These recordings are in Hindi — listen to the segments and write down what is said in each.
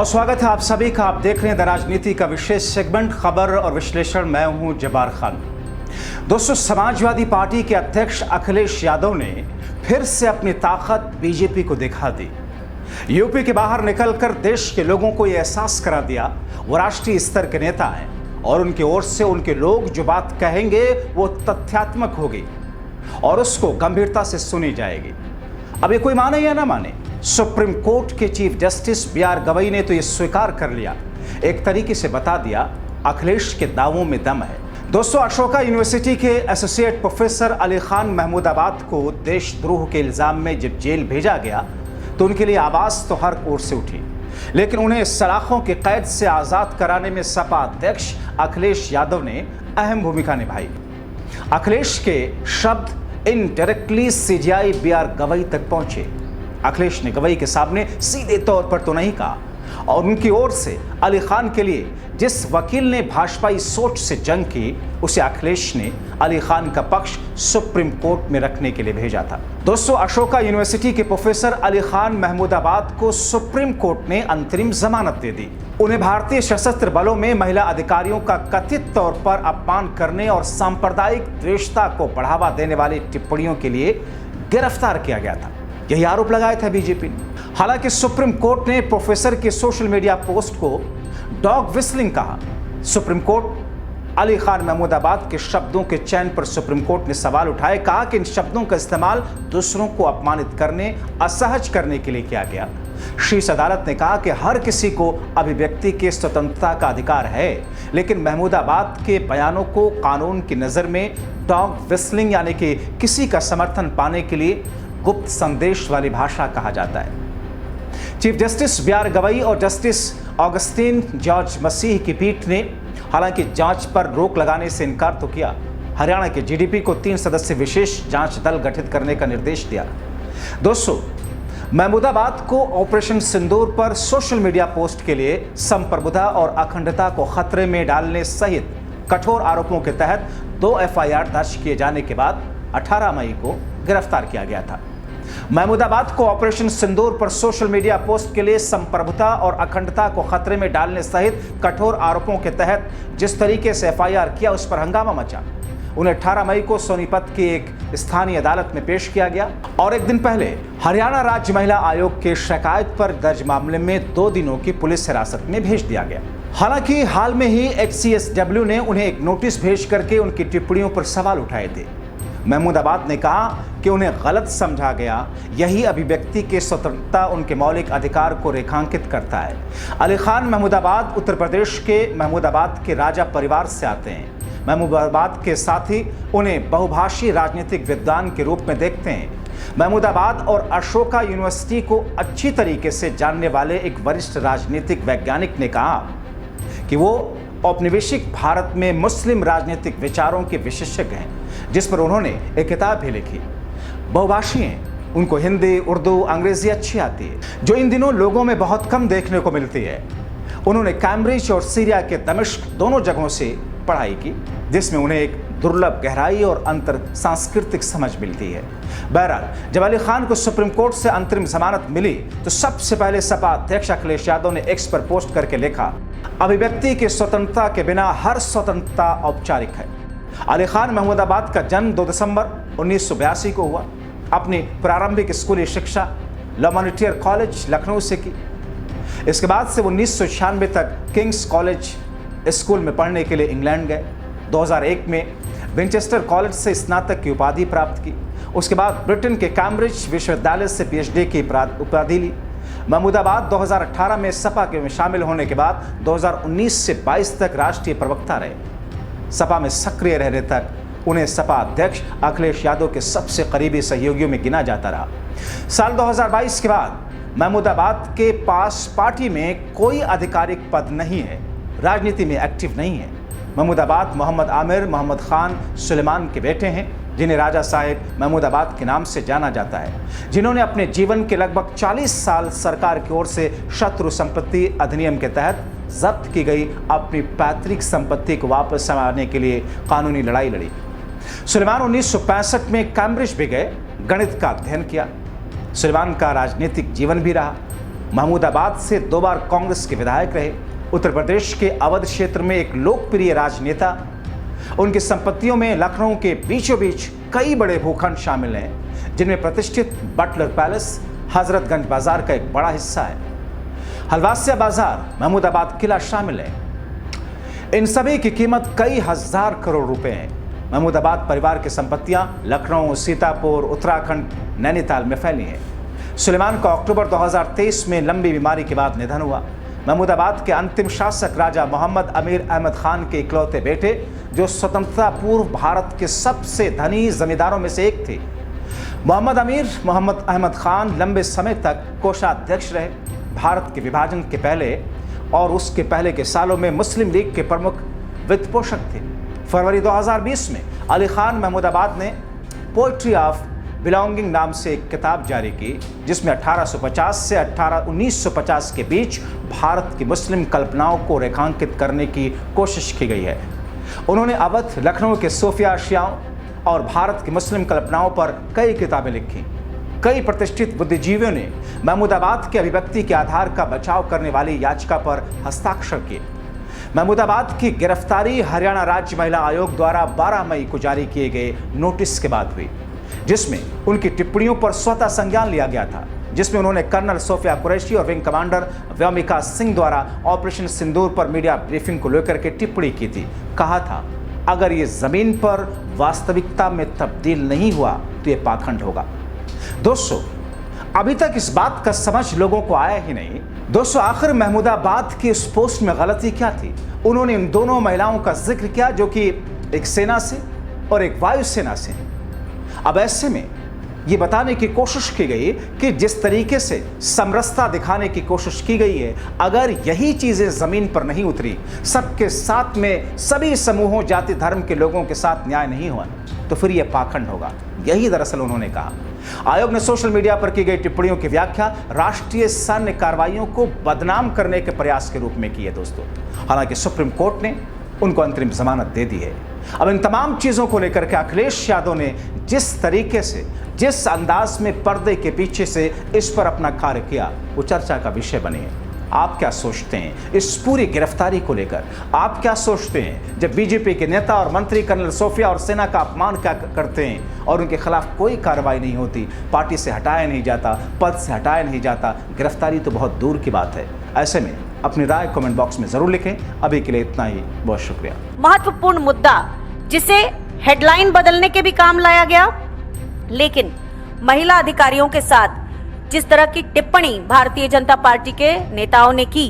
बहुत स्वागत है आप सभी का। आप देख रहे हैं द राजनीति का विशेष सेगमेंट खबर और विश्लेषण। मैं हूं जब्बार खान। दोस्तों, समाजवादी पार्टी के अध्यक्ष अखिलेश यादव ने फिर से अपनी ताकत बीजेपी को दिखा दी। यूपी के बाहर निकलकर देश के लोगों को यह एहसास करा दिया वो राष्ट्रीय स्तर के नेता हैं और उनकी ओर से उनके लोग जो बात कहेंगे वो तथ्यात्मक होगी और उसको गंभीरता से सुनी जाएगी। अब ये कोई माने या ना माने, सुप्रीम कोर्ट के चीफ जस्टिस बी.आर. गवई ने तो ये स्वीकार कर लिया, एक तरीके से बता दिया अखिलेश के दावों में दम है। दोस्तों, अशोका यूनिवर्सिटी के एसोसिएट प्रोफेसर अली खान महमूदाबाद को देशद्रोह के इल्जाम में जब जेल भेजा गया तो उनके लिए आवाज तो हर ओर से उठी, लेकिन उन्हें सलाखों की कैद से आजाद कराने में सपा अध्यक्ष अखिलेश यादव ने अहम भूमिका निभाई। अखिलेश के शब्द इनडायरेक्टली सीजीआई बी.आर. गवई तक पहुंचे। अखिलेश ने गवई के सामने सीधे तौर पर तो नहीं कहा और उनकी ओर से अली खान के लिए जिस वकील ने भाजपाई सोच से जंग की उसे अखिलेश ने अली खान का पक्ष सुप्रीम कोर्ट में रखने के लिए भेजा था। दोस्तों, अशोका यूनिवर्सिटी के प्रोफेसर अली खान महमूदाबाद को सुप्रीम कोर्ट ने अंतरिम जमानत दे दी। उन्हें भारतीय सशस्त्र बलों में महिला अधिकारियों का कथित तौर पर अपमान करने और सांप्रदायिक द्वेषता को बढ़ावा देने वाली टिप्पणियों के लिए गिरफ्तार किया गया था। यही आरोप लगाया था बीजेपी ने। हालांकि सुप्रीम कोर्ट ने प्रोफेसर के सोशल मीडिया पोस्ट को डॉग विस्लिंग कहा। सुप्रीम कोर्ट अली खान महमूदाबाद के शब्दों के चयन पर सुप्रीम कोर्ट ने सवाल उठाए, कहा कि इन शब्दों का इस्तेमाल दूसरों को अपमानित करने, असहज करने के लिए किया गया। शीर्ष अदालत ने कहा कि हर किसी को अभिव्यक्ति की स्वतंत्रता का अधिकार है, लेकिन महमूदाबाद के बयानों को कानून की नज़र में डॉग विस्लिंग यानी कि किसी का समर्थन पाने के लिए गुप्त संदेश वाली भाषा कहा जाता है। Chief justice B R. गवई और जस्टिस ऑगस्टीन जॉर्ज मसीह की पीठ ने हालांकि जांच पर रोक लगाने से इनकार तो किया। हरियाणा के जीडीपी को 3 सदस्यीय विशेष जांच दल गठित करने का निर्देश दिया। दोस्तों, महमूदाबाद को ऑपरेशन सिंदूर पर सोशल मीडिया पोस्ट के लिए संप्रभुता और अखंडता को खतरे में डालने सहित कठोर आरोपों के तहत 2 एफआईआर दर्ज किए जाने के बाद 18 मई को गिरफ्तार किया गया था। महमूदाबाद को ऑपरेशन सिंदूर पर सोशल मीडिया पोस्ट के लिए संप्रभुता और अखंडता को खतरे में डालने सहित कठोर आरोपों के तहत जिस तरीके से एफआईआर किया उस पर हंगामा मचा। उन्हें 18 मई को सोनीपत की एक स्थानीय अदालत में पेश किया गया और एक दिन पहले हरियाणा राज्य महिला आयोग के शिकायत पर दर्ज मामले में 2 दिनों की पुलिस हिरासत में भेज दिया गया। हालांकि हाल में ही HCSW ने उन्हें एक नोटिस भेज करके उनकी टिप्पणियों पर सवाल उठाए थे। महमूदाबाद ने कहा कि उन्हें गलत समझा गया, यही अभिव्यक्ति की स्वतंत्रता उनके मौलिक अधिकार को रेखांकित करता है। अली खान महमूदाबाद उत्तर प्रदेश के महमूदाबाद के राजा परिवार से आते हैं। महमूदाबाद के साथ ही उन्हें बहुभाषी राजनीतिक विद्वान के रूप में देखते हैं। महमूदाबाद और अशोका यूनिवर्सिटी को अच्छी तरीके से जानने वाले एक वरिष्ठ राजनीतिक वैज्ञानिक ने कहा कि वो औपनिवेशिक भारत में मुस्लिम राजनीतिक विचारों के विशेषज्ञ हैं, जिस पर उन्होंने एक किताब भी लिखी। बहुभाषी हैं, उनको हिंदी, उर्दू, अंग्रेजी अच्छी आती है, जो इन दिनों लोगों में बहुत कम देखने को मिलती है। उन्होंने कैम्ब्रिज और सीरिया के दमिश्क दोनों जगहों से पढ़ाई की, जिसमें उन्हें एक दुर्लभ गहराई और अंतर सांस्कृतिक समझ मिलती है। बहरहाल, जब अली खान को सुप्रीम कोर्ट से अंतरिम जमानत मिली तो सबसे पहले सपा अध्यक्ष अखिलेश यादव ने एक्स पर पोस्ट करके लिखा, अभिव्यक्ति की स्वतंत्रता के बिना हर स्वतंत्रता औपचारिक है। अली खान महमूदाबाद का जन्म 2 दिसंबर 1982 को हुआ। अपनी प्रारंभिक स्कूली शिक्षा लॉमोनिटियर कॉलेज लखनऊ से की। इसके बाद से 1996 तक किंग्स कॉलेज स्कूल में पढ़ने के लिए इंग्लैंड गए। 2001 में विंचेस्टर कॉलेज से स्नातक की उपाधि प्राप्त की। उसके बाद ब्रिटेन के कैम्ब्रिज विश्वविद्यालय से PhD की उपाधि ली। महमूदाबाद 2018 में सपा के में शामिल होने के बाद 2019 से 22 तक राष्ट्रीय प्रवक्ता रहे। सपा में सक्रिय रहने तक उन्हें सपा अध्यक्ष अखिलेश यादव के सबसे करीबी सहयोगियों में गिना जाता रहा। साल 2022 के बाद महमूदाबाद के पास पार्टी में कोई आधिकारिक पद नहीं है, राजनीति में एक्टिव नहीं है। महमूदाबाद मोहम्मद आमिर मोहम्मद खान सुलेमान के बेटे हैं, जिन्हें राजा साहेब महमूदाबाद के नाम से जाना जाता है, जिन्होंने अपने जीवन के लगभग 40 साल सरकार की ओर से शत्रु संपत्ति अधिनियम के तहत जब्त की गई अपनी पैतृक संपत्ति को वापस संभालने के लिए कानूनी लड़ाई लड़ी। सुलेमान 1965 में कैम्ब्रिज भी गए, गणित का अध्ययन किया। सुलेमान का राजनीतिक जीवन भी रहा। महमूदाबाद से 2 बार कांग्रेस के विधायक रहे। उत्तर प्रदेश के अवध क्षेत्र में एक लोकप्रिय राजनेता। उनकी संपत्तियों में लखनऊ के बीचों बीच कई बड़े भूखंड शामिल हैं, जिनमें प्रतिष्ठित बटलर पैलेस, हजरतगंज बाजार का एक बड़ा हिस्सा है। हलवासिया बाजार, महमूदाबाद किला शामिल है। इन सभी की कीमत कई हजार करोड़ रुपए है। महमूदाबाद परिवार की संपत्तियां लखनऊ, सीतापुर, उत्तराखंड, नैनीताल में फैली हैं। सुलेमान का अक्टूबर 2023 में लंबी बीमारी के बाद निधन हुआ। महमूदाबाद के अंतिम शासक राजा मोहम्मद अमीर अहमद खान के इकलौते बेटे, जो स्वतंत्रता पूर्व भारत के सबसे धनी जमींदारों में से एक थे। मोहम्मद अमीर मोहम्मद अहमद खान लंबे समय तक कोषाध्यक्ष रहे। भारत के विभाजन के पहले और उसके पहले के सालों में मुस्लिम लीग के प्रमुख वित्त पोषक थे। फरवरी 2020 में अली खान महमूदाबाद ने पोइट्री ऑफ बिलोंगिंग नाम से एक किताब जारी की, जिसमें 1850 से 1950 के बीच भारत की मुस्लिम कल्पनाओं को रेखांकित करने की कोशिश की गई है। उन्होंने अवध, लखनऊ के सूफिया शियाओं और भारत की मुस्लिम कल्पनाओं पर कई किताबें लिखी। कई प्रतिष्ठित बुद्धिजीवियों ने महमूदाबाद के अभिव्यक्ति के आधार का बचाव करने वाली याचिका पर हस्ताक्षर किए। महमूदाबाद की गिरफ्तारी हरियाणा राज्य महिला आयोग द्वारा 12 मई को जारी किए गए नोटिस के बाद हुई, जिसमें उनकी टिप्पणियों पर स्वतः संज्ञान लिया गया था, जिसमें उन्होंने कर्नल सोफिया कुरैशी और विंग कमांडर व्योमिका सिंह द्वारा ऑपरेशन सिंदूर पर मीडिया ब्रीफिंग को लेकर के टिप्पणी की थी। कहा था, अगर ये जमीन पर वास्तविकता में तब्दील नहीं हुआ तो ये पाखंड होगा। दोस्तों, अभी तक इस बात का समझ लोगों को आया ही नहीं। दोस्तों, आखिर महमूदाबाद की इस पोस्ट में गलती क्या थी? उन्होंने इन दोनों महिलाओं का जिक्र किया, जो कि एक सेना से और एक वायुसेना से। अब ऐसे में ये बताने की कोशिश की गई कि जिस तरीके से समरसता दिखाने की कोशिश की गई है, अगर यही चीजें जमीन पर नहीं उतरी, सबके साथ में सभी समूहों, जाति, धर्म के लोगों के साथ न्याय नहीं हुआ, तो फिर यह पाखंड होगा। यही दरअसल उन्होंने कहा। आयोग ने सोशल मीडिया पर की गई टिप्पणियों की व्याख्या राष्ट्रीय सैन्य कार्रवाइयों को बदनाम करने के प्रयास के रूप में की है। दोस्तों, हालांकि सुप्रीम कोर्ट ने उनको अंतरिम जमानत दे दी है। अब इन तमाम चीजों को लेकर के अखिलेश यादव ने जिस तरीके से, जिस अंदाज में पर्दे के पीछे से इस पर अपना कार्य किया, वो चर्चा का विषय बने हैं। आप क्या सोचते हैं इस पूरी गिरफ्तारी को लेकर? आप क्या सोचते हैं जब बीजेपी के नेता और मंत्री कर्नल सोफिया और सेना का अपमान क्या करते हैं और उनके खिलाफ कोई कार्रवाई नहीं होती, पार्टी से हटाया नहीं जाता, पद से हटाया नहीं जाता, गिरफ्तारी तो बहुत दूर की बात है। ऐसे में अपनी राय कमेंट बॉक्स में जरूर लिखें। अभी के लिए इतना ही, बहुत शुक्रिया। महत्वपूर्ण मुद्दा जिसे हेडलाइन बदलने के भी काम लाया गया, लेकिन महिला अधिकारियों के साथ जिस तरह की टिप्पणी भारतीय जनता पार्टी के नेताओं ने की,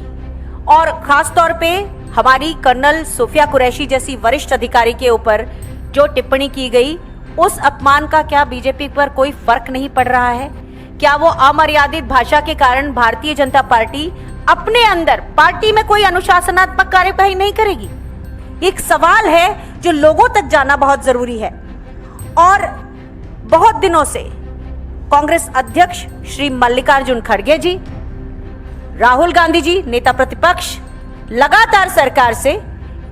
और खास तौर पे हमारी कर्नल सोफिया कुरैशी जैसी वरिष्ठ अधिकारी के ऊपर जो टिप्पणी की गई, उस अपमान का क्या बीजेपी पर कोई फर्क नहीं पड़ रहा है? क्या वो अमर्यादित भाषा के कारण भारतीय जनता पार्टी अपने अंदर पार्टी में कोई अनुशासनात्मक कार्यवाही नहीं करेगी? एक सवाल है जो लोगों तक जाना बहुत जरूरी है। और बहुत दिनों से कांग्रेस अध्यक्ष श्री मल्लिकार्जुन खड़गे जी, राहुल गांधी जी, नेता प्रतिपक्ष, लगातार सरकार से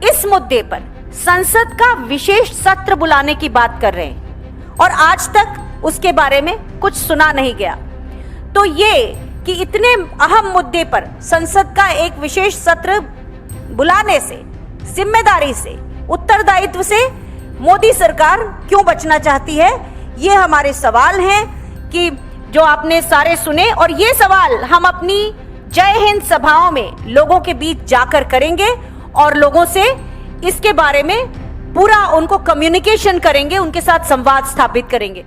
इस मुद्दे पर संसद का विशेष सत्र बुलाने की बात कर रहे हैं, और आज तक उसके बारे में कुछ सुना नहीं गया। तो ये कि इतने अहम मुद्दे पर संसद का एक विशेष सत्र बुलाने से, जिम्मेदारी से, उत्तरदायित्व से मोदी सरकार क्यों बचना चाहती है? ये हमारे सवाल हैं कि जो आपने सारे सुने, और ये सवाल हम अपनी जय हिंद सभाओं में लोगों के बीच जाकर करेंगे और लोगों से इसके बारे में पूरा उनको कम्युनिकेशन करेंगे, उनके साथ संवाद स्थापित करेंगे।